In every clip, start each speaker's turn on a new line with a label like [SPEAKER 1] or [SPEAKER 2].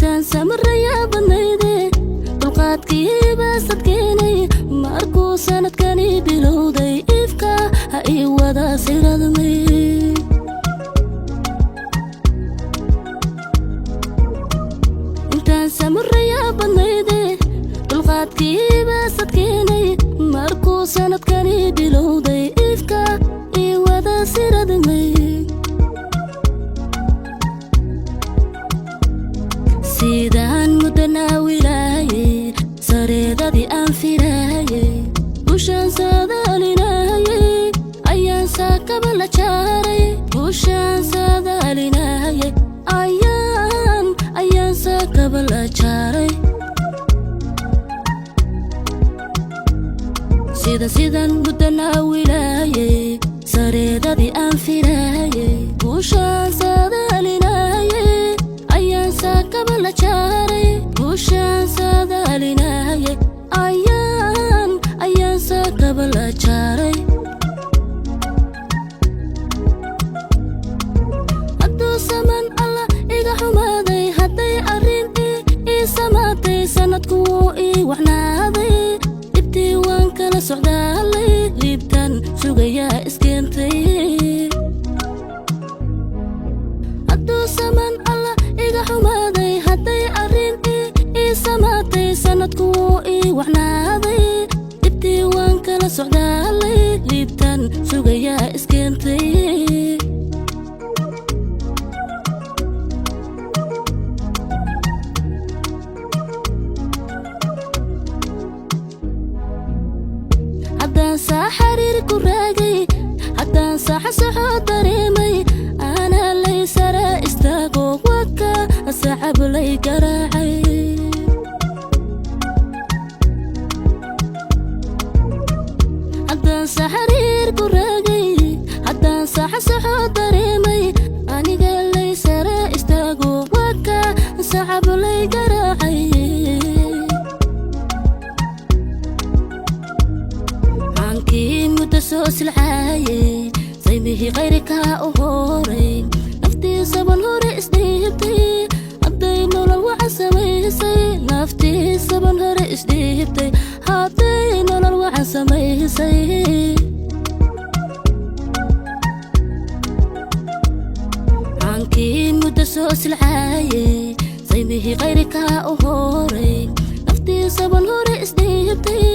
[SPEAKER 1] intaan samaraya badnayde dulqaadkii baasadkeenay markuu sanadkani bilowday ifka ha ii wada siradmay intaan samaraya badnayde dulqaadkii baasadkeenay markuu sanadkani bilowday ifka ii wada siradmay sidaan mudana wilaayay sareedadii aan filaayay bushaan saadaalinayay ayaan saakaba la jaaray bushaan saadaalinayay ayaan saakaba la jaaray sidaan mudana wilaayay sareedadii aan filaayay bushaan saadaalinayay ayaan saakaba la jaaray bushaan saadaalinayay ayaan saakaba la jaaray hadduu saman alla iga xumaaday hadday arrintii ii samaatay sanadku wuu ii waxnaaday dhibtii waan kala socdaalay liibtan sugayaa iskeentay hadduu saman alla iga xumaaday hadday arrintii ii samaatay sanadku wuu ii waxnaaday dhibtii waan kala socdaalay liibtan sugayaa iskeentay haddaan saa xariir ku raagay haddaan saaxa soxoo dareemay ana lay sara istaago waka sacab lay garaacay haddaan saa xariir ku raagay haddaan saaxa soxoo dareemay aniga lay sara istaago waka sacab lay garaacay aankii muddo soo silcaayay saymihii qayrkaa u horay naftiisaban hore isdhiibtay hadday nolol waxa samaysay naftiisaban hore isdhiibtay hadday nolol waxa samaysay aankii muddo soo silcaayay saymihii qayrkaa u horay naftiisaban hore isdhiibtay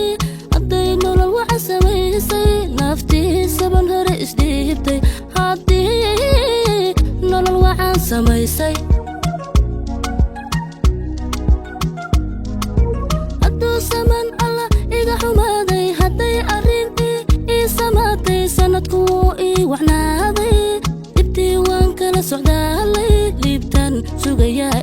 [SPEAKER 1] hadday nolol waxa samaysay naftiisaban hore isdhiibtay haddii nolol waxaan samaysay hadduu saman alla iga xumaaday hadday arrintii ii samaatay sanadku wuu ii waxnaaday dhibtii waan kala socdaalay liibtan sugayaa